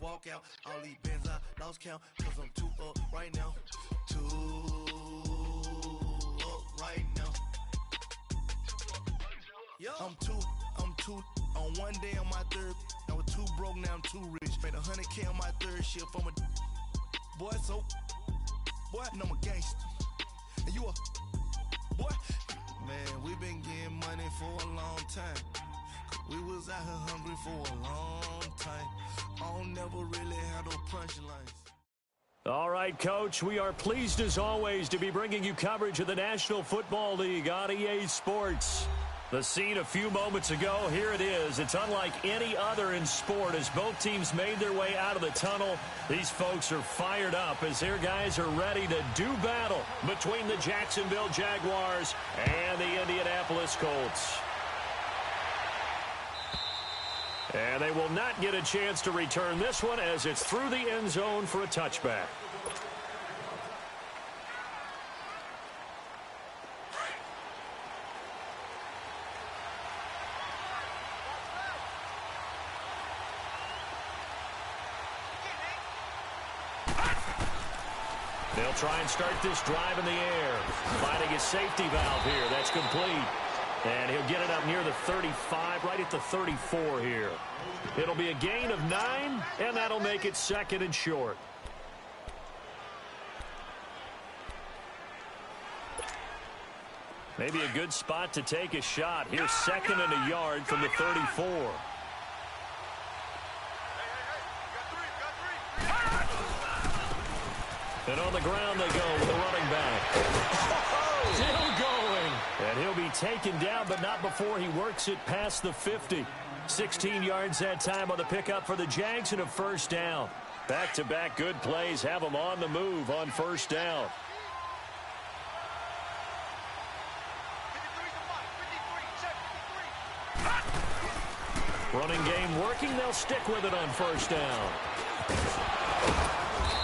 walk out. All these bands I lost count, cause I'm too up right now. Too up right now. I'm too on one day on my third. I was too broke, now I'm too rich. Made 100K on my third shift from a boy, so boy, and I'm a gangster. And you a boy. Man, we been getting money for a long time. We was out here hungry for a long time. I don't never really had no punchlines. All right, Coach, we are pleased as always to be bringing you coverage of the National Football League on EA Sports. The scene a few moments ago, here it is. It's unlike any other in sport as both teams made their way out of the tunnel. These folks are fired up as their guys are ready to do battle between the Jacksonville Jaguars and the Indianapolis Colts. And they will not get a chance to return this one as it's through the end zone for a touchback. They'll try and start this drive in the air. Finding his safety valve here. That's complete. And he'll get it up near the 35, right at the 34 here. It'll be a gain of 9, and that'll make it second and short. Maybe a good spot to take a shot. Here's second and a yard from the 34. And on the ground they go with a running back. Still going. And he'll be taken down, but not before he works it past the 50. 16 yards that time on the pickup for the Jags and a first down. Back-to-back good plays have them on the move on first down. Running game working. They'll stick with it on first down.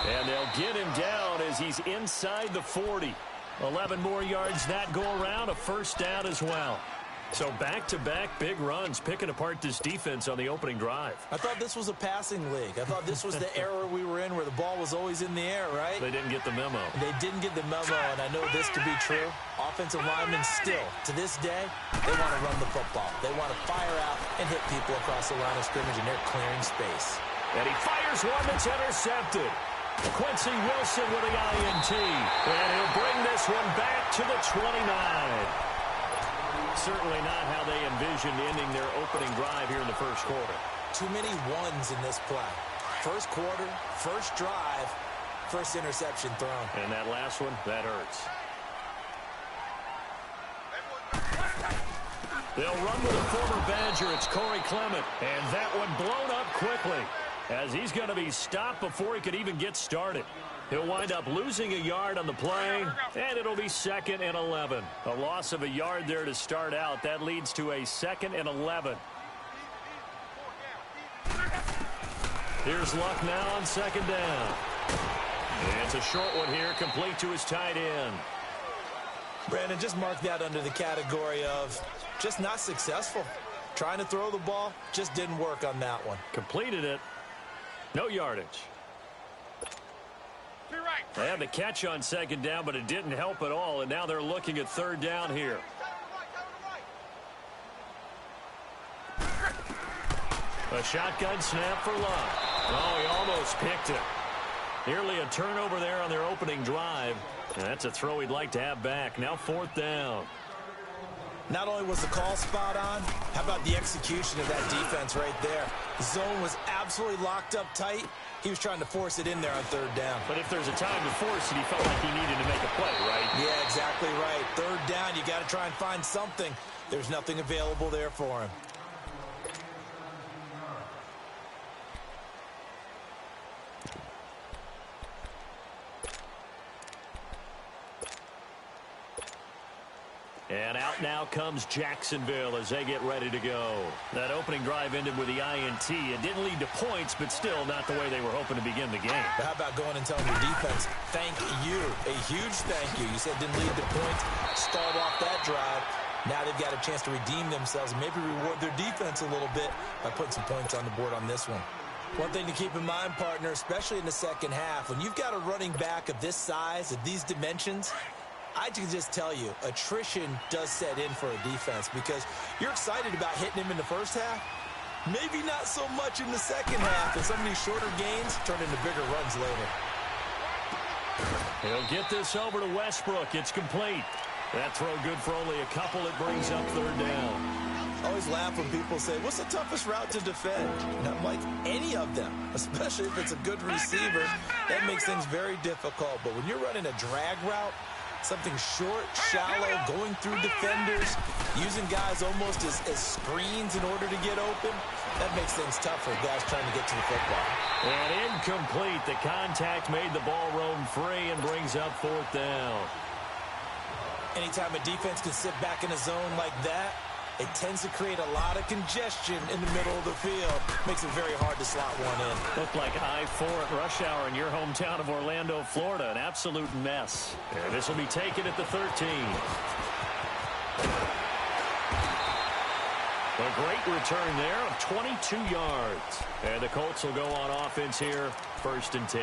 And they'll get him down as he's inside the 40. 11 more yards that go around, a first down as well. So back-to-back big runs, picking apart this defense on the opening drive. I thought this was a passing league. I thought this was the era we were in where the ball was always in the air, right? They didn't get the memo. They didn't get the memo, and I know this to be true. Offensive linemen still, to this day, they want to run the football. They want to fire out and hit people across the line of scrimmage, and they're clearing space. And he fires one that's intercepted. Quincy Wilson with the INT. And he'll bring this one back to the 29. Certainly not how they envisioned ending their opening drive here in the first quarter. Too many ones in this play. First quarter, first drive, first interception thrown. And that last one, that hurts. They'll run with a former Badger. It's Corey Clement. And that one blown up quickly, as he's going to be stopped before he could even get started. He'll wind up losing a yard on the play, and it'll be second and 11. A loss of a yard there to start out. That leads to a second and 11. Here's Luck now on second down. And it's a short one here, complete to his tight end. Brandon, just mark that under the category of just not successful. Trying to throw the ball, just didn't work on that one. Completed it. No yardage. They had the catch on second down, but it didn't help at all, and now they're looking at third down here. A shotgun snap for Luck. Oh, he almost picked it. Nearly a turnover there on their opening drive. And that's a throw he'd like to have back. Now fourth down. Not only was the call spot on, how about the execution of that defense right there? The zone was absolutely locked up tight. He was trying to force it in there on third down. But if there's a time to force it, he felt like he needed to make a play, right? Yeah, exactly right. Third down, you got to try and find something. There's nothing available there for him. And out now comes Jacksonville as they get ready to go. That opening drive ended with the INT. It didn't lead to points, but still not the way they were hoping to begin the game. But how about going and telling your defense, thank you, a huge thank you. You said it didn't lead to points, stalled off that drive. Now they've got a chance to redeem themselves and maybe reward their defense a little bit by putting some points on the board on this one. One thing to keep in mind, partner, especially in the second half, when you've got a running back of this size, of these dimensions, I can just tell you, attrition does set in for a defense because you're excited about hitting him in the first half. Maybe not so much in the second half, and some of these shorter gains turn into bigger runs later. He'll get this over to Westbrook. It's complete. That throw good for only a couple. It brings up third down. I always laugh when people say, what's the toughest route to defend? And I'm like, any of them, especially if it's a good receiver. That makes things very difficult. But when you're running a drag route, something short, shallow, going through defenders, using guys almost as screens in order to get open, that makes things tough for guys trying to get to the football. And incomplete. The contact made the ball roam free and brings up fourth down. Anytime a defense can sit back in a zone like that, it tends to create a lot of congestion in the middle of the field. Makes it very hard to slot one in. Looked like I-4 at rush hour in your hometown of Orlando, Florida. An absolute mess. And this will be taken at the 13. A great return there of 22 yards. And the Colts will go on offense here, 1st and 10.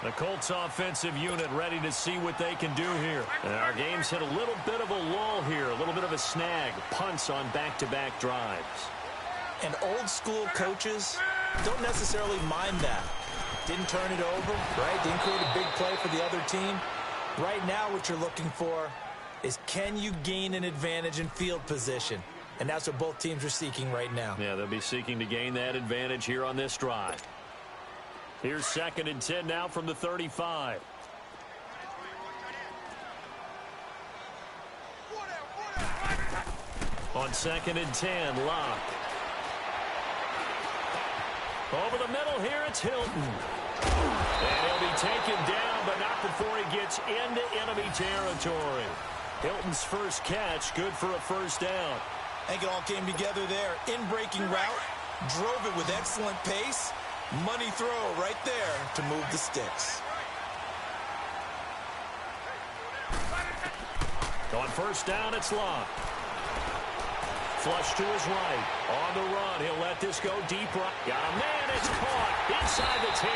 The Colts offensive unit ready to see what they can do here. And our game's hit a little bit of a lull here, a little bit of a snag. Punts on back-to-back drives. And old-school coaches don't necessarily mind that. Didn't turn it over, right? Didn't create a big play for the other team. Right now what you're looking for is can you gain an advantage in field position? And that's what both teams are seeking right now. Yeah, they'll be seeking to gain that advantage here on this drive. Here's 2nd and 10 now from the 35. On 2nd and 10, Locke. Over the middle here, it's Hilton. And he'll be taken down, but not before he gets into enemy territory. Hilton's first catch, good for a first down. I think it all came together there. In-breaking route, drove it with excellent pace. Money throw right there to move the sticks. On first down, it's Locke. Flush to his right. On the run, he'll let this go deep right. Got a man, it's caught inside the 10.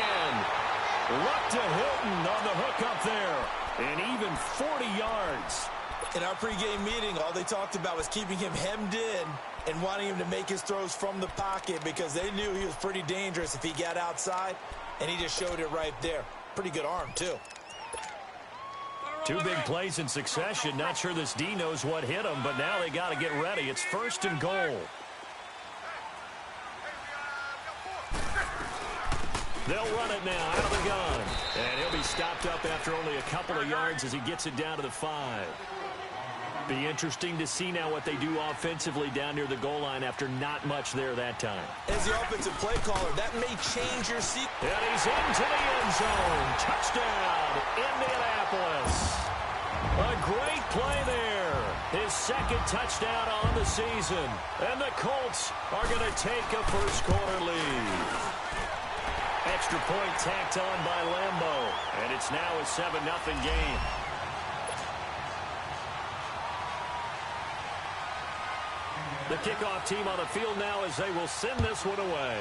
Luck to Hilton on the hook up there. And even 40 yards. In our pregame meeting, all they talked about was keeping him hemmed in and wanting him to make his throws from the pocket because they knew he was pretty dangerous if he got outside, and he just showed it right there. Pretty good arm, too. 2 big plays in succession. Not sure this D knows what hit him, but now they got to get ready. It's 1st and goal. They'll run it now out of the gun. And he'll be stopped up after only a couple of yards as he gets it down to the 5. Be interesting to see now what they do offensively down near the goal line after not much there that time. As the offensive play caller, that may change your seat. And he's into the end zone. Touchdown, Indianapolis. A great play there. His 2nd touchdown on the season. And the Colts are going to take a first-quarter lead. Extra point tacked on by Lambeau. And it's now a 7-0 game. The kickoff team on the field now as they will send this one away.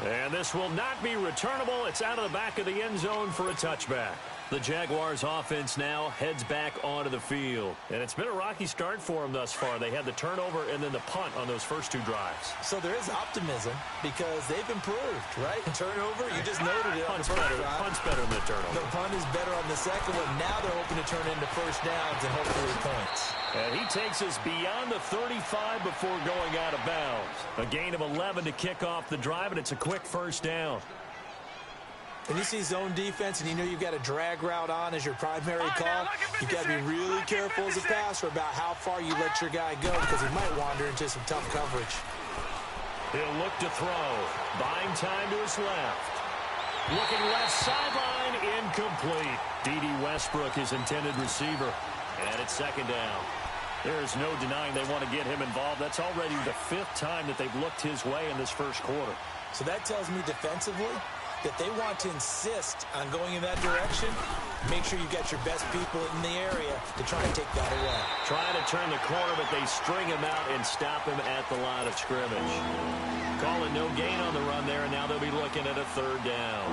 And this will not be returnable. It's out of the back of the end zone for a touchback. The Jaguars offense now heads back onto the field. And it's been a rocky start for them thus far. They had the turnover and then the punt on those first 2 drives. So there is optimism because they've improved, right? Turnover, you just noted it. Punt's better than the turnover. The punt is better on the second one. Now they're hoping to turn into first downs and hopefully points. And he takes us beyond the 35 before going out of bounds. A gain of 11 to kick off the drive, and it's a quick first down. When you see zone defense and you know you've got a drag route on as your primary call, you've got to be really careful as a passer about how far you let your guy go because he might wander into some tough coverage. He'll look to throw. Buying time to his left. Looking left sideline, incomplete. D.D. Westbrook, his intended receiver. And it's 2nd down. There's no denying they want to get him involved. That's already the 5th time that they've looked his way in this first quarter. So that tells me defensively, that they want to insist on going in that direction, make sure you got your best people in the area to try and take that away. Trying to turn the corner, but they string him out and stop him at the line of scrimmage. Calling no gain on the run there, and now they'll be looking at a third down.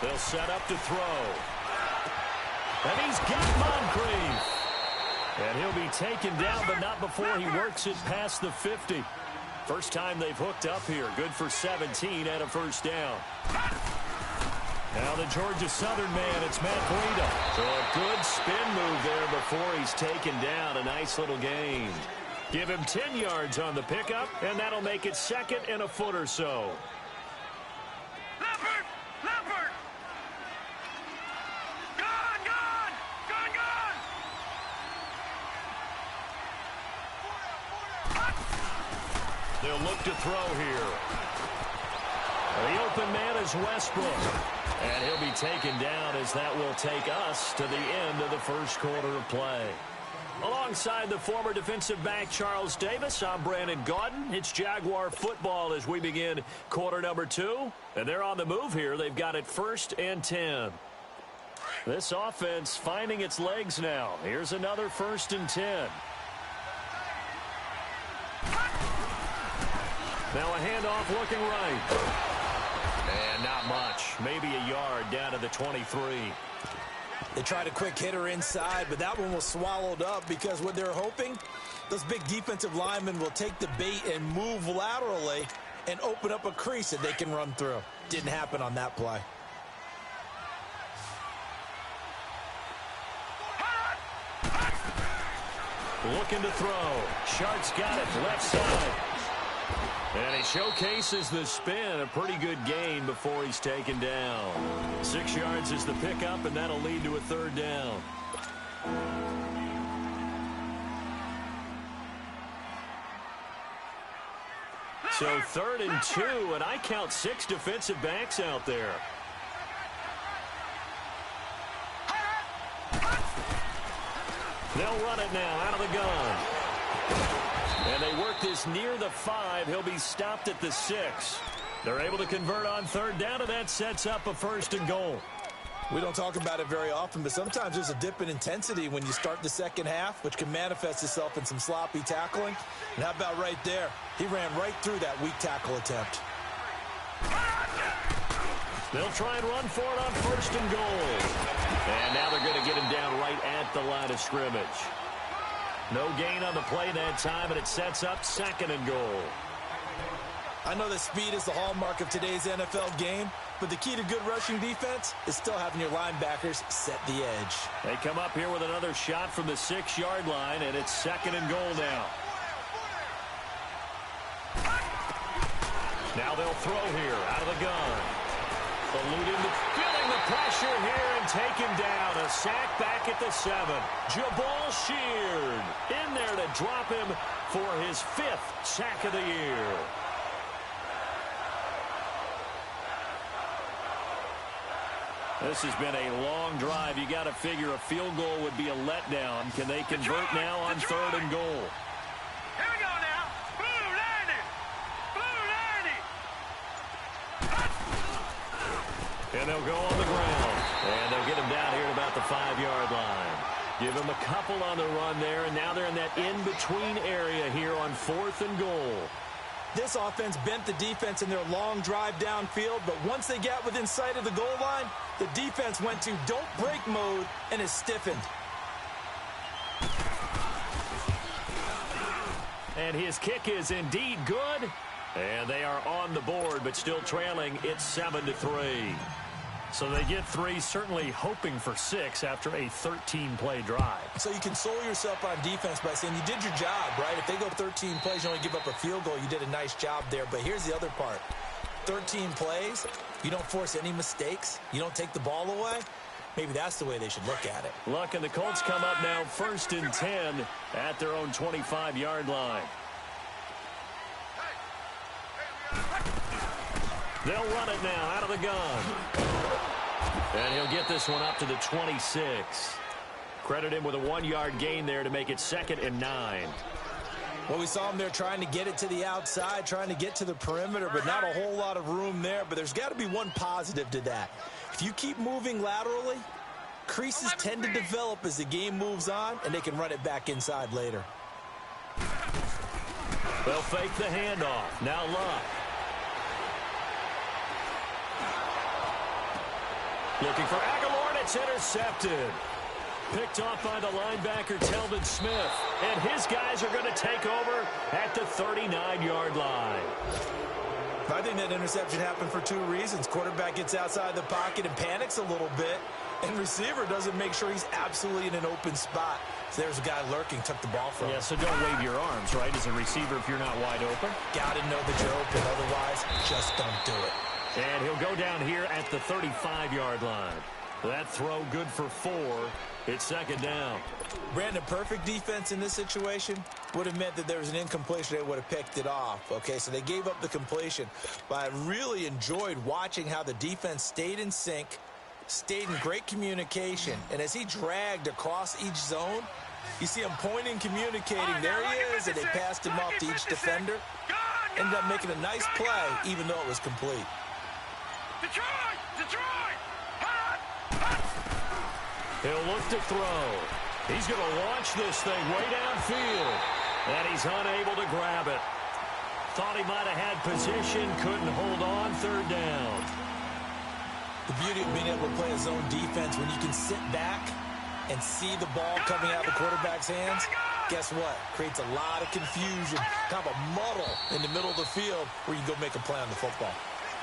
They'll set up to throw. And he's got Moncrief. And he'll be taken down, but not before he works it past the 50. First time they've hooked up here. Good for 17 and a first down. Now the Georgia Southern man, it's Matt Breida. So a good spin move there before he's taken down. A nice little gain. Give him 10 yards on the pickup, and that'll make it second and a foot or so. They'll look to throw here. The open man is Westbrook. And he'll be taken down as that will take us to the end of the first quarter of play. Alongside the former defensive back Charles Davis, I'm Brandon Gaudin. It's Jaguar football as we begin quarter number 2. And they're on the move here. They've got it 1st and 10. This offense finding its legs now. Here's another 1st and 10. Now a handoff looking right. And not much. Maybe a yard down to the 23. They tried a quick hitter inside, but that one was swallowed up because what they're hoping, those big defensive linemen will take the bait and move laterally and open up a crease that they can run through. Didn't happen on that play. Looking to throw. Shark's got it left side. And he showcases the spin. A pretty good gain before he's taken down. 6 yards is the pickup, and that'll lead to a third down. So 3rd and 2, and I count 6 defensive backs out there. They'll run it now out of the gun. And they work this near the 5. He'll be stopped at the 6. They're able to convert on 3rd down, and that sets up a 1st and goal. We don't talk about it very often, but sometimes there's a dip in intensity when you start the second half, which can manifest itself in some sloppy tackling. And how about right there? He ran right through that weak tackle attempt. They'll try and run for it on 1st and goal. And now they're going to get him down right at the line of scrimmage. No gain on the play that time, and it sets up 2nd and goal. I know that speed is the hallmark of today's NFL game, but the key to good rushing defense is still having your linebackers set the edge. They come up here with another shot from the 6-yard line, and it's 2nd and goal now. Now they'll throw here out of the gun. Feeling the pressure here and taken down. A sack back at the 7. Jabal Sheard in there to drop him for his 5th sack of the year. This has been a long drive. You got to figure a field goal would be a letdown. Can they convert now on 3rd and goal? Here we go now. Blue 90. And they'll go on the ground. And they'll get him down here at about the 5-yard line. Give him a couple on the run there, and now they're in that in-between area here on 4th and goal. This offense bent the defense in their long drive downfield, but once they got within sight of the goal line, the defense went to don't break mode and is stiffened. And his kick is indeed good. And they are on the board, but still trailing. It's 7-3. So they get 3, certainly hoping for 6 after a 13-play drive. So you console yourself on defense by saying you did your job, right? If they go 13 plays, you only give up a field goal, you did a nice job there. But here's the other part. 13 plays, you don't force any mistakes, you don't take the ball away. Maybe that's the way they should look at it. Look, and the Colts come up now 1st and 10 at their own 25-yard line. They'll run it now out of the gun. And he'll get this one up to the 26. Credit him with a 1-yard gain there to make it 2nd and 9. Well, we saw him there trying to get it to the outside, trying to get to the perimeter, but not a whole lot of room there. But there's got to be one positive to that. If you keep moving laterally, creases tend to develop as the game moves on, and they can run it back inside later. They'll fake the handoff. Now Luck. Looking for Aguilar, and it's intercepted. Picked off by the linebacker, Telvin Smith. And his guys are going to take over at the 39-yard line. I think that interception happened for 2 reasons. Quarterback gets outside the pocket and panics a little bit. And receiver doesn't make sure he's absolutely in an open spot. So there's a guy lurking, took the ball from him. Yeah, so don't wave your arms, right, as a receiver if you're not wide open. Got to know that you're open. Otherwise, just don't do it. And he'll go down here at the 35-yard line. That throw good for 4. It's 2nd down. Brandon, perfect defense in this situation would have meant that there was an incompletion. They would have picked it off. Okay, so they gave up the completion. But I really enjoyed watching how the defense stayed in sync, stayed in great communication. And as he dragged across each zone, you see him pointing, communicating. There he is, and they passed him off to each defender. Ended up making a nice play, even though it was complete. Detroit! Detroit! He'll look to throw. He's going to launch this thing way downfield. And he's unable to grab it. Thought he might have had position, couldn't hold on. 3rd down. The beauty of being able to play a zone defense when you can sit back and see the ball coming out of the quarterback's hands, guess what? Creates a lot of confusion, kind of a muddle in the middle of the field where you can go make a play on the football.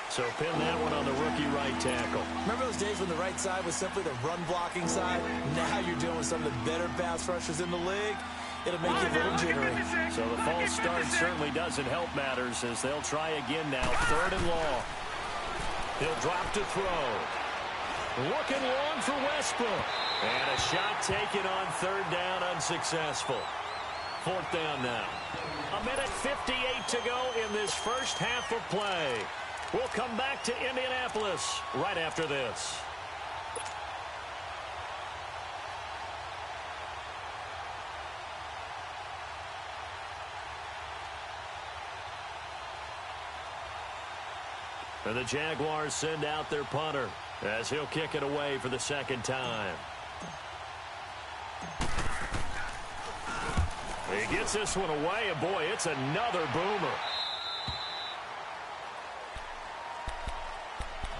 So pin that one on the rookie right tackle. Remember those days when the right side was simply the run-blocking side? Now you're dealing with some of the better pass rushers in the league. It'll make you a little jittery. So the false start certainly doesn't help matters as they'll try again now. 3rd and long. He'll drop to throw. Looking long for Westbrook. And a shot taken on 3rd down, unsuccessful. 4th down now. 1:58 to go in this first half of play. We'll come back to Indianapolis right after this. And the Jaguars send out their punter as he'll kick it away for the 2nd time. He gets this one away, and boy, it's another boomer.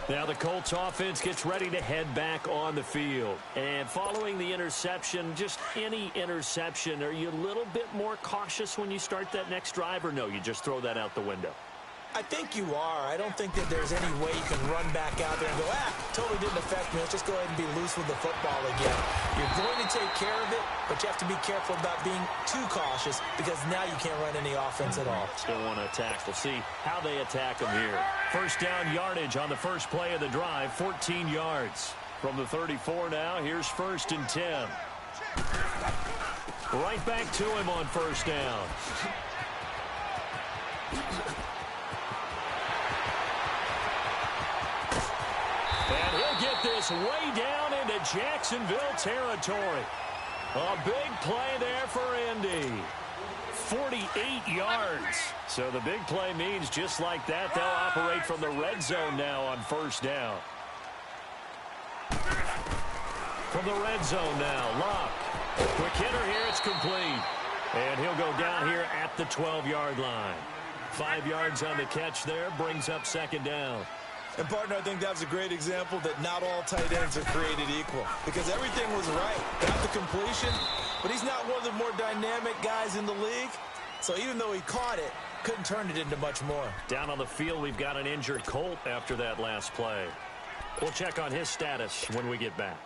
Now the Colts offense gets ready to head back on the field. And following the interception, just any interception, are you a little bit more cautious when you start that next drive, or no, you just throw that out the window? I think you are. I don't think that there's any way you can run back out there and go, totally didn't affect me. Let's just go ahead and be loose with the football again. You're going to take care of it, but you have to be careful about being too cautious because now you can't run any offense at all. Still want to attack. We'll see how they attack them here. First down yardage on the first play of the drive, 14 yards. From the 34 now, here's 1st and 10. Right back to him on 1st down. And he'll get this way down into Jacksonville territory. A big play there for Indy. 48 yards. So the big play means just like that, they'll operate from the red zone now on 1st down. From the red zone now, Luck. Quick hitter here, it's complete. And he'll go down here at the 12-yard line. 5 yards on the catch there, brings up 2nd down. And, partner, I think that was a great example that not all tight ends are created equal because everything was right. Got the completion, but he's not one of the more dynamic guys in the league. So even though he caught it, couldn't turn it into much more. Down on the field, we've got an injured Colt after that last play. We'll check on his status when we get back.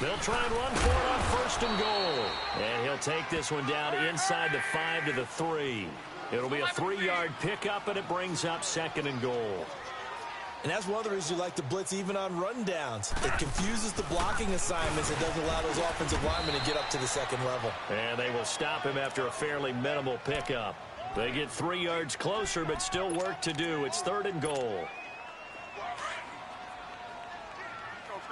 They'll try and run for it on 1st and goal. And he'll take this one down inside the 5 to the 3. It'll be a 3-yard pickup, and it brings up 2nd and goal. And that's one of the reasons you like to blitz even on rundowns. It confuses the blocking assignments. It doesn't allow those offensive linemen to get up to the 2nd level. And they will stop him after a fairly minimal pickup. They get 3 yards closer, but still work to do. It's 3rd and goal. Go.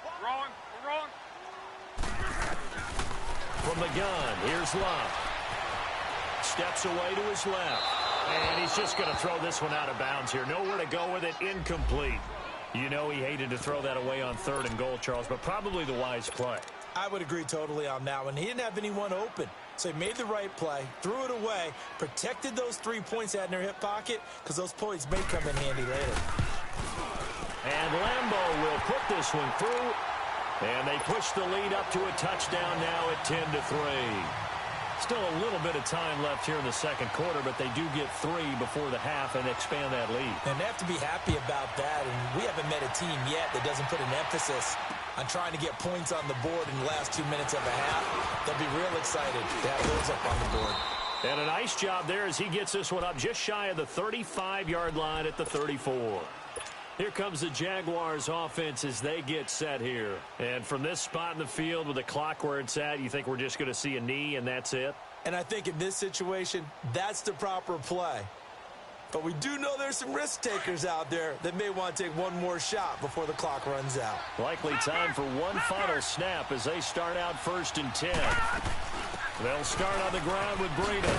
We're rolling. From the gun, here's Love. Steps away to his left. And he's just going to throw this one out of bounds here. Nowhere to go with it, incomplete. You know he hated to throw that away on 3rd and goal, Charles, but probably the wise play. I would agree totally on that one. He didn't have anyone open, so he made the right play, threw it away, protected those 3 points out in their hip pocket, because those points may come in handy later. And Lambeau will put this one through, and they push the lead up to a touchdown now at 10-3. Still a little bit of time left here in the second quarter, but they do get 3 before the half and expand that lead. And they have to be happy about that, and we haven't met a team yet that doesn't put an emphasis on trying to get points on the board in the last 2 minutes of a half. They'll be real excited to have those up on the board. And a nice job there as he gets this one up just shy of the 35-yard line at the 34. Here comes the Jaguars offense as they get set here. And from this spot in the field with the clock where it's at, you think we're just going to see a knee and that's it? And I think in this situation, that's the proper play. But we do know there's some risk takers out there that may want to take one more shot before the clock runs out. Likely time for one final snap as they start out 1st and 10. They'll start on the ground with Breida.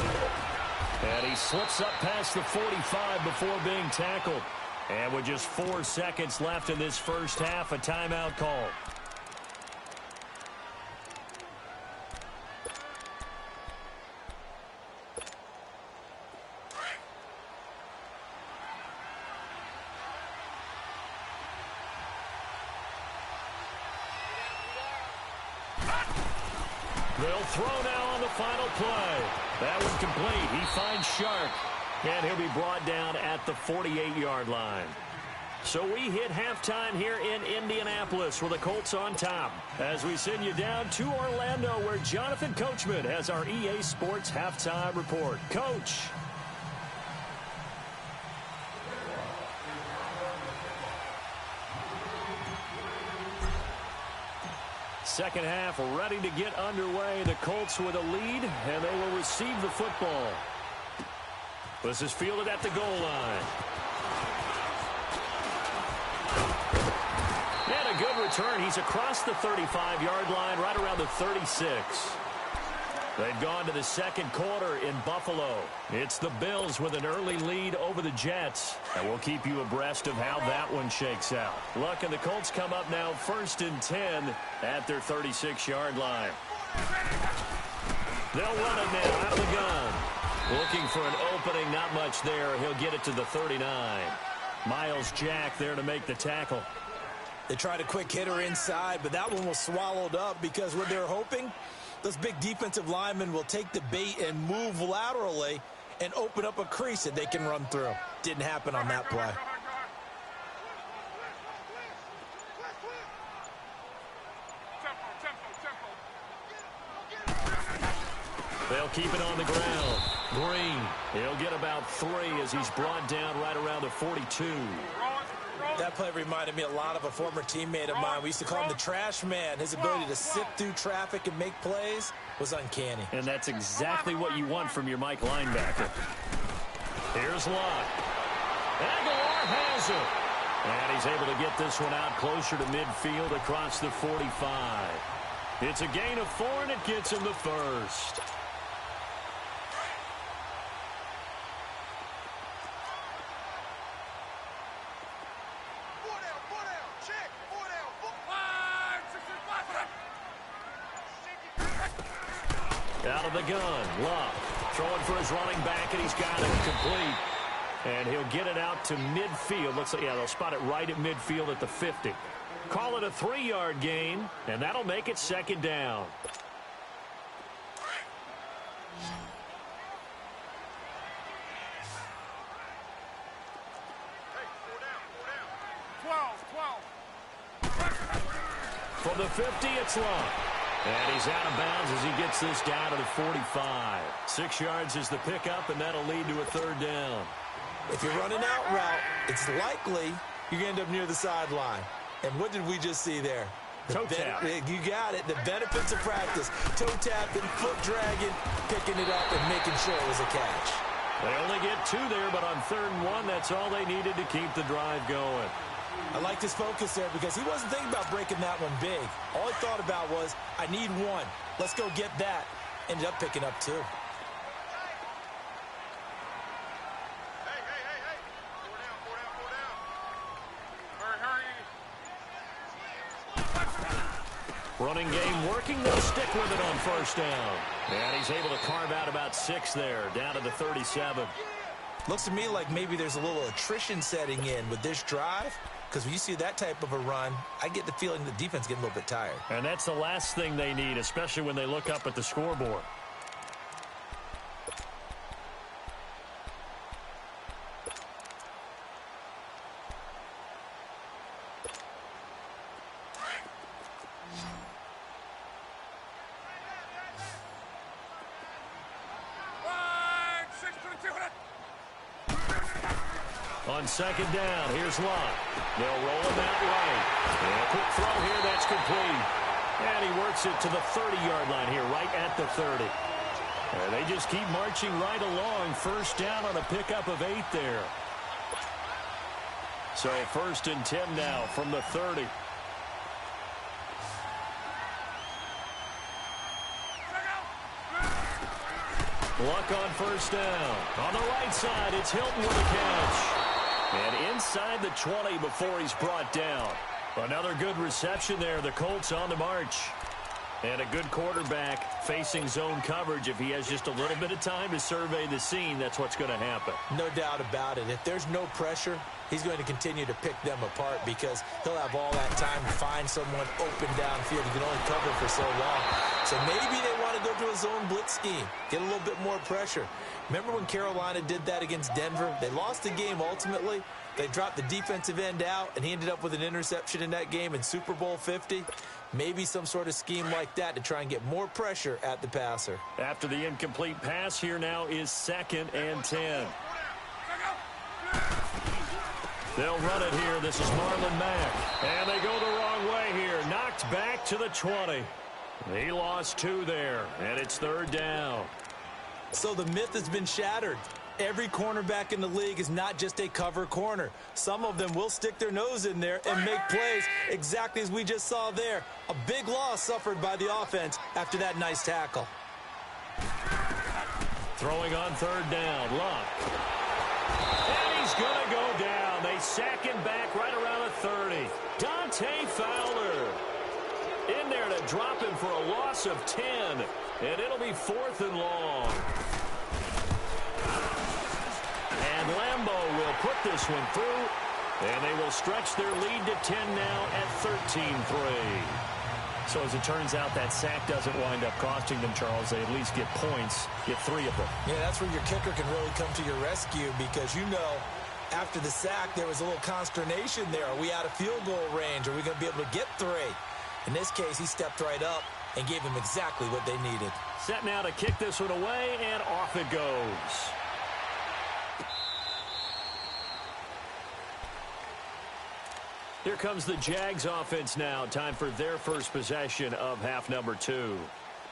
And he slips up past the 45 before being tackled. And with just 4 seconds left in this first half, a timeout call. They'll throw now on the final play. That one complete. He finds Shark. And he'll be brought down at the 48-yard line. So we hit halftime here in Indianapolis with the Colts on top. As we send you down to Orlando where Jonathan Coachman has our EA Sports halftime report. Coach. Second half ready to get underway. The Colts with a lead, and they will receive the football. This is fielded at the goal line. And a good return. He's across the 35-yard line, right around the 36. They've gone to the second quarter in Buffalo. It's the Bills with an early lead over the Jets. And we'll keep you abreast of how that one shakes out. Look, and the Colts come up now 1st and 10 at their 36-yard line. They'll run it now out of the gun. Looking for an opening, not much there. He'll get it to the 39. Miles Jack there to make the tackle. They tried a quick hitter inside, but that one was swallowed up because what they're hoping, those big defensive linemen will take the bait and move laterally and open up a crease that they can run through. Didn't happen on that play. They'll keep it on the ground. Green, he'll get about 3 as he's brought down right around the 42. That play reminded me a lot of a former teammate of mine. We used to call him the trash man. His ability to sift through traffic and make plays was uncanny. And that's exactly what you want from your Mike linebacker. Here's Locke. Aguilar has it. And he's able to get this one out closer to midfield across the 45. It's a gain of 4, and it gets him the first. Out of the gun, Love throwing for his running back, and he's got it complete. And he'll get it out to midfield. Looks like, yeah, they'll spot it right at midfield at the 50. Call it a 3-yard gain, and that'll make it 2nd down. From the 50, it's Long. And he's out of bounds as he gets this down to the 45. 6 yards is the pickup, and that'll lead to a 3rd down. If you're running out route, it's likely you're going to end up near the sideline. And what did we just see there? Toe tap. You got it. The benefits of practice. Toe tapping, foot dragging, picking it up, and making sure it was a catch. They only get 2 there, but on 3rd and 1, that's all they needed to keep the drive going. I liked his focus there because he wasn't thinking about breaking that one big. All he thought about was, I need 1. Let's go get that. Ended up picking up 2. Hey. Four down. Hurry. Running game working. They'll stick with it on 1st down. And he's able to carve out about 6 there, down to the 37. Looks to me like maybe there's a little attrition setting in with this drive. Because when you see that type of a run, I get the feeling the defense getting a little bit tired. And that's the last thing they need, especially when they look up at the scoreboard. On 2nd down, here's Locke. They'll roll him out right. And a quick throw here, that's complete. And he works it to the 30-yard line here, right at the 30. And they just keep marching right along. 1st down on a pickup of 8 there. So 1st and 10 now from the 30. Luck on 1st down. On the right side, it's Hilton with a catch. And inside the 20 before he's brought down. Another good reception there. The Colts on the march. And a good quarterback facing zone coverage. If he has just a little bit of time to survey the scene, that's what's going to happen. No doubt about it. If there's no pressure, he's going to continue to pick them apart because he'll have all that time to find someone open downfield. He can only cover for so long. So maybe they want to go to a zone blitz scheme, get a little bit more pressure. Remember when Carolina did that against Denver? They lost the game ultimately. They dropped the defensive end out, and he ended up with an interception in that game in Super Bowl 50. Maybe some sort of scheme like that to try and get more pressure at the passer. After the incomplete pass, here now is 2nd and 10. They'll run it here. This is Marlon Mack. And they go the wrong way here. Knocked back to the 20. He lost 2 there, and it's 3rd down. So the myth has been shattered. Every cornerback in the league is not just a cover corner. Some of them will stick their nose in there and make plays exactly as we just saw there. A big loss suffered by the offense after that nice tackle. Throwing on 3rd down, Luck. And he's going to go down. They sack him back right around the 30. Dante Fowler in there to drop him for a loss of 10. And it'll be 4th and long. And Lambeau will put this one through. And they will stretch their lead to 10 now at 13-3. So as it turns out, that sack doesn't wind up costing them, Charles. They at least get points, get 3 of them. Yeah, that's where your kicker can really come to your rescue because, you know, after the sack, there was a little consternation there. Are we out of field goal range? Are we going to be able to get 3? In this case, he stepped right up and gave them exactly what they needed. Set now to kick this one away, and off it goes. Here comes the Jags offense now. Time for their first possession of half number 2.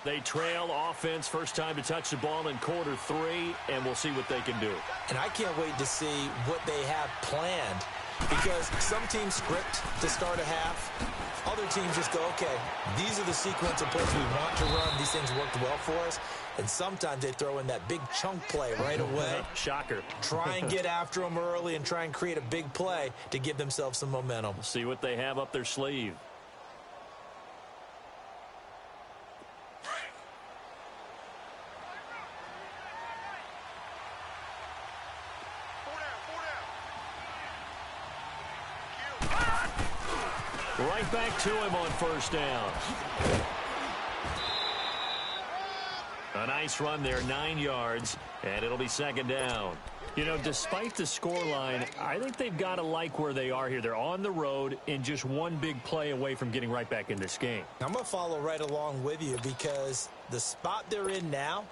They trail offense, first time to touch the ball in quarter 3, and we'll see what they can do. And I can't wait to see what they have planned because some teams script to start a half. Other teams just go, okay, these are the sequence of plays we want to run. These things worked well for us. And sometimes they throw in that big chunk play right away. Shocker. Try and get after them early and try and create a big play to give themselves some momentum. We'll see what they have up their sleeve. Right back to him on first down. A nice run there, 9 yards, and it'll be second down. You know, despite the scoreline, I think they've got to like where they are here. They're on the road and just one big play away from getting right back in this game. I'm going to follow right along with you because the spot they're in now,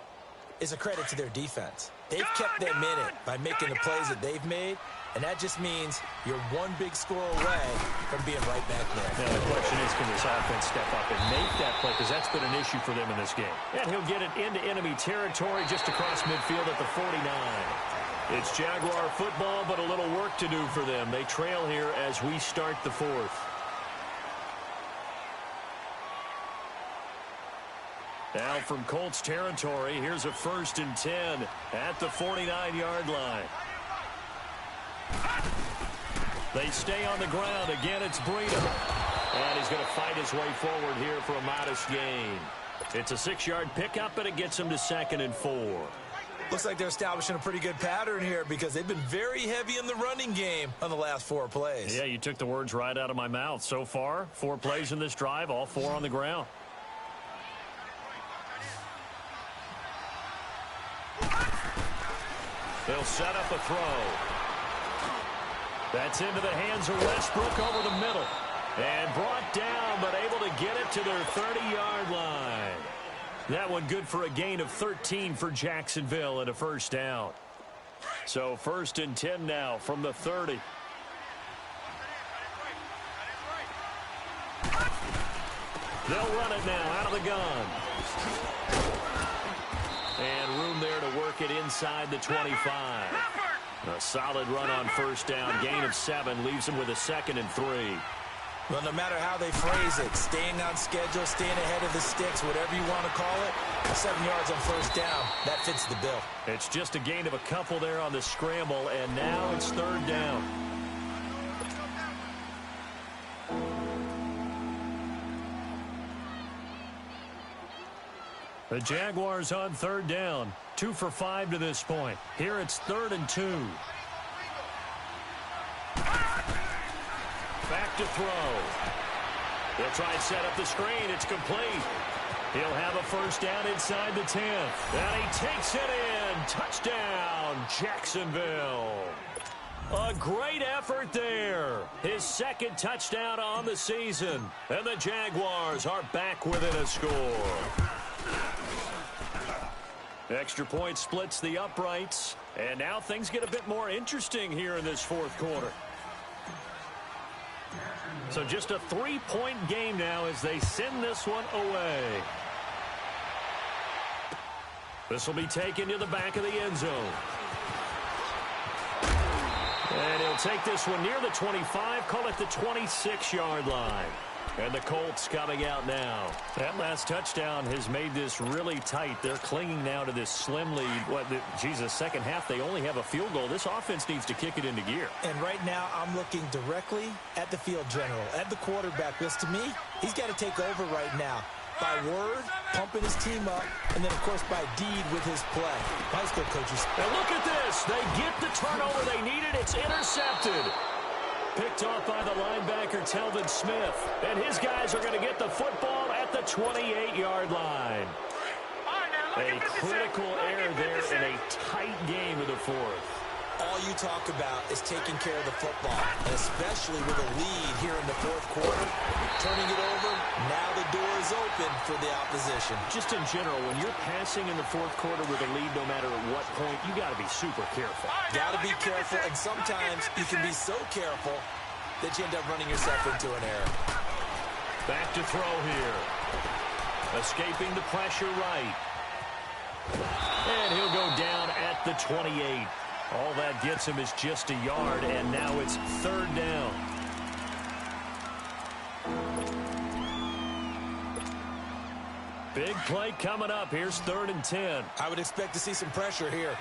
is a credit to their defense. They've kept them in it by making the plays that they've made, and that just means you're one big score away from being right back there. Now the question is, can this offense step up and make that play? Because that's been an issue for them in this game. And he'll get it into enemy territory just across midfield at the 49. It's Jaguar football, but a little work to do for them. They trail here as we start the fourth. Now from Colts territory, here's a 1st and 10 at the 49-yard line. They stay on the ground. Again, it's Breida. And he's going to fight his way forward here for a modest gain. It's a 6-yard pickup, and it gets him to 2nd and 4. Looks like they're establishing a pretty good pattern here because they've been very heavy in the running game on the last 4 plays. Yeah, you took the words right out of my mouth. So far, 4 plays in this drive, all 4 on the ground. They'll set up a throw. That's into the hands of Westbrook over the middle. And brought down, but able to get it to their 30-yard line. That one good for a gain of 13 for Jacksonville and a 1st down. So 1st and 10 now from the 30. They'll run it now out of the gun. And room there to work it inside the 25. A solid run on 1st down. Gain of 7 leaves them with a 2nd and 3. Well, no matter how they phrase it, staying on schedule, staying ahead of the sticks, whatever you want to call it, 7 yards on 1st down, that fits the bill. It's just a gain of a couple there on the scramble, and now it's 3rd down. The Jaguars on 3rd down. 2 for 5 to this point. Here it's 3rd and 2. Back to throw. They'll try and set up the screen. It's complete. He'll have a 1st down inside the 10th. And he takes it in. Touchdown, Jacksonville. A great effort there. His 2nd touchdown on the season. And the Jaguars are back within a score. Extra point splits the uprights. And now things get a bit more interesting here in this 4th quarter. So just a 3-point game now as they send this one away. This will be taken to the back of the end zone. And he'll take this one near the 25, call it the 26-yard line. And the Colts coming out now. That last touchdown has made this really tight. They're clinging now to this slim lead. Second half, they only have a field goal. This offense needs to kick it into gear. And right now, I'm looking directly at the field general, at the quarterback. Because to me, he's got to take over right now. By word, pumping his team up, and then, of course, by deed with his play. High school coaches. And look at this. They get the turnover they needed. It's intercepted. Picked off by the linebacker, Telvin Smith. And his guys are going to get the football at the 28-yard line. A critical error there in a tight game of the 4th. All you talk about is taking care of the football, and especially with a lead here in the 4th quarter. Turning it over, now the door is open for the opposition. Just in general, when you're passing in the 4th quarter with a lead, no matter at what point, you got to be super careful. Got to be careful, and sometimes you can be so careful that you end up running yourself into an error. Back to throw here. Escaping the pressure right. And he'll go down at the 28. All that gets him is just a yard, and now it's 3rd down. Big play coming up. Here's 3rd and 10. I would expect to see some pressure here.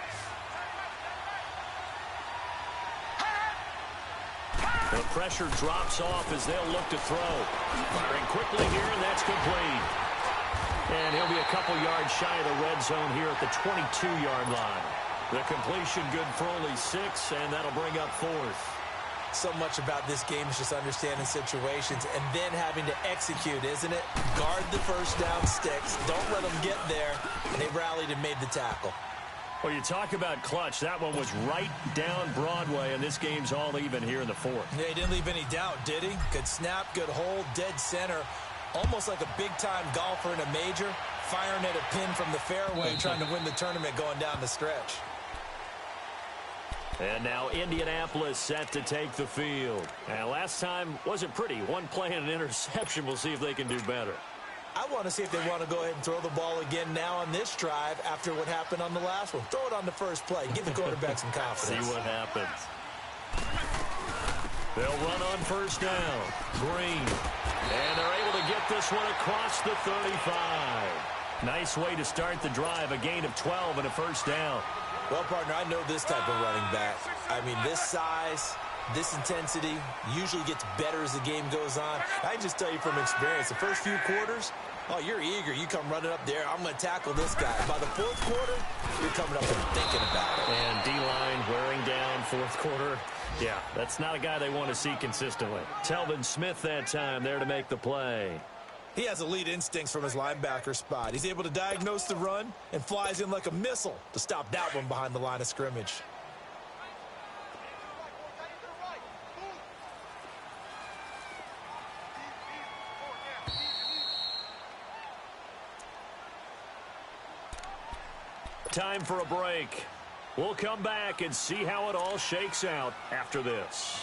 The pressure drops off as they'll look to throw. Firing quickly here, and that's complete. And he'll be a couple yards shy of the red zone here at the 22-yard line. The completion good for only 6, and that'll bring up 4th. So much about this game is just understanding situations and then having to execute, isn't it? Guard the 1st down sticks. Don't let them get there. And they rallied and made the tackle. Well, you talk about clutch. That one was right down Broadway, and this game's all even here in the 4th. Yeah, he didn't leave any doubt, did he? Good snap, good hold, dead center. Almost like a big-time golfer in a major. firing at a pin from the fairway, trying to win the tournament going down the stretch. And now Indianapolis set to take the field. And last time wasn't pretty. One play and an interception. We'll see if they can do better. I want to see if they want to go ahead and throw the ball again now on this drive after what happened on the last one. Throw it on the first play. Give the quarterback some confidence. See what happens. They'll run on first down. Green. And they're able to get this one across the 35. Nice way to start the drive. A gain of 12 and a first down. Well, partner, I know this type of running back. I mean, this size, this intensity usually gets better as the game goes on. I can just tell you from experience, the first few quarters, oh, you're eager. You come running up there. I'm going to tackle this guy. By the fourth quarter, you're coming up and thinking about it. And D-line wearing down fourth quarter. Yeah, that's not a guy they want to see consistently. Telvin Smith that time there to make the play. He has elite instincts from his linebacker spot. He's able to diagnose the run and flies in like a missile to stop that one behind the line of scrimmage. Time for a break. We'll come back and see how it all shakes out after this.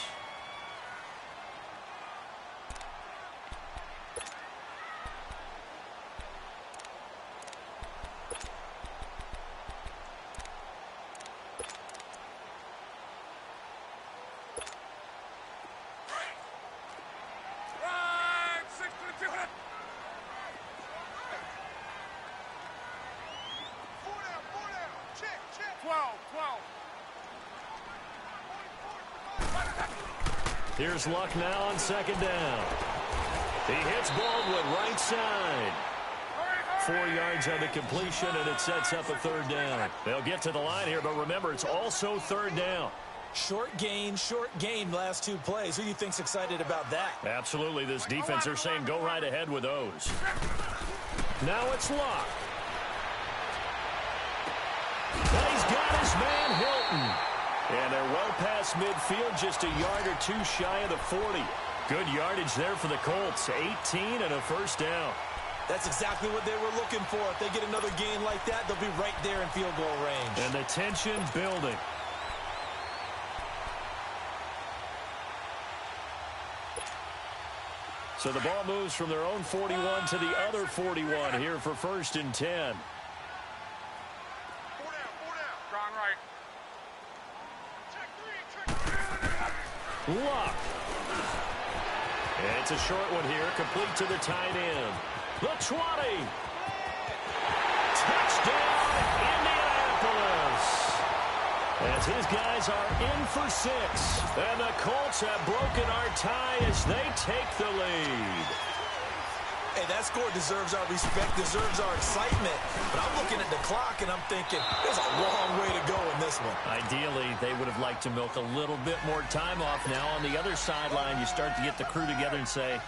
Here's Luck now on second down. He hits Baldwin right side. 4 yards on the completion, and it sets up a third down. They'll get to the line here, but remember, it's also third down. Short gain, last 2 plays. Who do you think's excited about that? Absolutely. This defense, they're saying go right ahead with those. Now it's Luck. And he's got his man Hilton. And they're well past midfield, just a yard or two shy of the 40. Good yardage there for the Colts. 18 and a first down. That's exactly what they were looking for. If they get another gain like that, they'll be right there in field goal range. And the tension building. So the ball moves from their own 41 to the other 41 here for first and 10. Luck. And it's a short one here, complete to the tight end. The 20. Touchdown, Indianapolis. As his guys are in for 6. And the Colts have broken our tie as they take the lead. Hey, that score deserves our respect, deserves our excitement. But I'm looking at the clock, and I'm thinking, there's a long way to go in this one. Ideally, they would have liked to milk a little bit more time off now. On the other sideline, you start to get the crew together and say,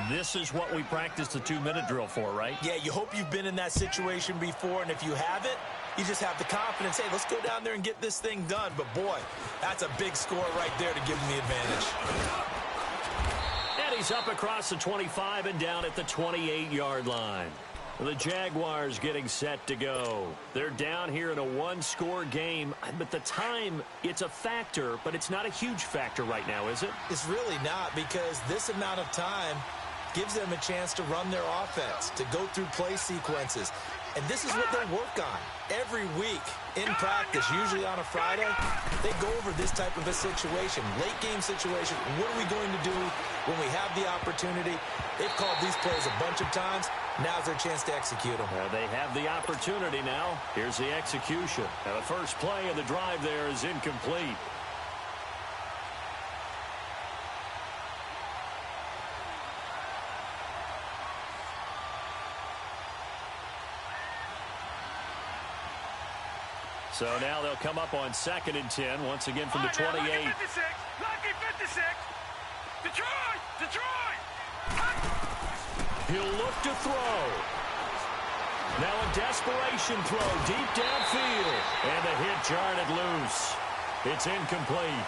this is what we practiced the 2-minute drill for, right? Yeah, you hope you've been in that situation before, and if you haven't, you just have the confidence, hey, let's go down there and get this thing done. But, boy, that's a big score right there to give them the advantage. And he's up across the 25 and down at the 28-yard line. The Jaguars getting set to go. They're down here in a 1-score game, but the time, it's a factor, but it's not a huge factor right now, is it? It's really not, because this amount of time gives them a chance to run their offense, to go through play sequences. And this is what they work on every week in practice, usually on a Friday. They go over this type of a situation, late game situation. What are we going to do when we have the opportunity? They've called these plays a bunch of times. Now's their chance to execute them. They have the opportunity now. Here's the execution. Now the first play of the drive there is incomplete. So now they'll come up on 2nd and 10, once again from the 28. Lucky 56! Lucky 56! Detroit! Detroit! He'll look to throw. Now a desperation throw deep downfield. And the hit jarred it loose. It's incomplete.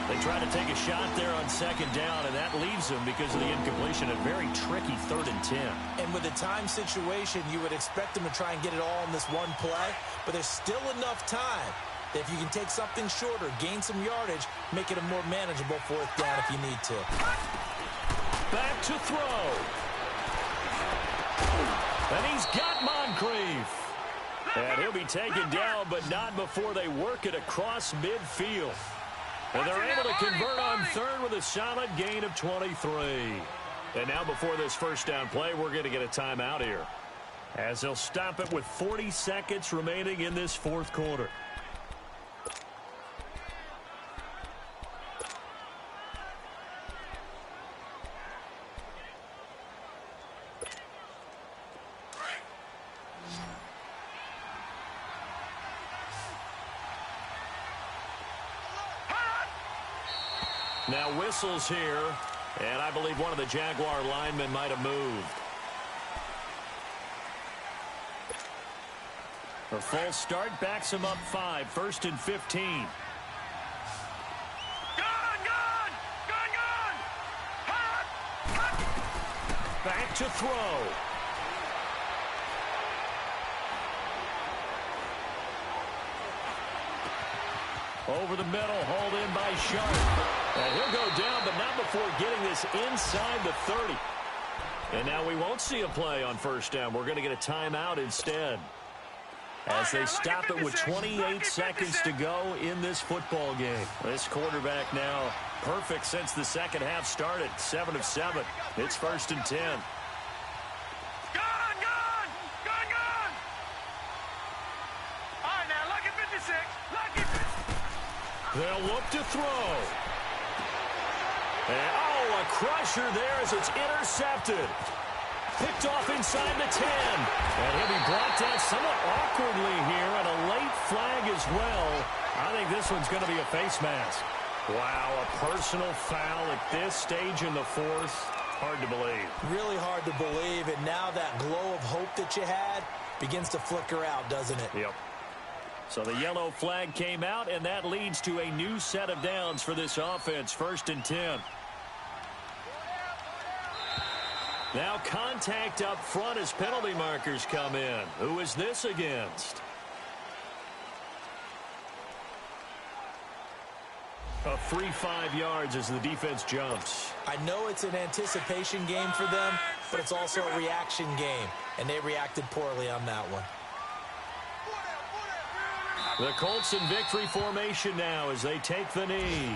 They try to take a shot there on second down, and that leaves them because of the incompletion. A very tricky 3rd and 10. And with the time situation, you would expect them to try and get it all in this one play, but there's still enough time that if you can take something shorter, gain some yardage, make it a more manageable 4th down if you need to. Back to throw. And he's got Moncrief. And he'll be taken down, but not before they work it across midfield. And they're able to convert on 3rd with a solid gain of 23. And now before this first down play, we're going to get a timeout here, as they'll stop it with 40 seconds remaining in this 4th quarter. Now whistles here, and I believe one of the Jaguar linemen might have moved. A full start backs him up 5, 1st and 15. Gun! Hot! Back to throw. Over the middle, hauled in by Sharp. And he'll go down, but not before getting this inside the 30. And now we won't see a play on 1st down. We're going to get a timeout instead, as they stop it with 28 seconds to go in this football game. This quarterback now perfect since the second half started. 7 of 7. It's 1st and 10. Gun! All right, now, lucky 56. Lucky 56. They'll look to throw. And, a crusher there as it's intercepted. Picked off inside the 10. And he'll be brought down somewhat awkwardly here, and a late flag as well. I think this one's going to be a face mask. Wow, a personal foul at this stage in the 4th. Hard to believe. Really hard to believe, and now that glow of hope that you had begins to flicker out, doesn't it? Yep. So the yellow flag came out, and that leads to a new set of downs for this offense. 1st and 10. Now contact up front as penalty markers come in. Who is this against? A free 5 yards as the defense jumps. I know it's an anticipation game for them, but it's also a reaction game, and they reacted poorly on that one. The Colts in victory formation now as they take the knee.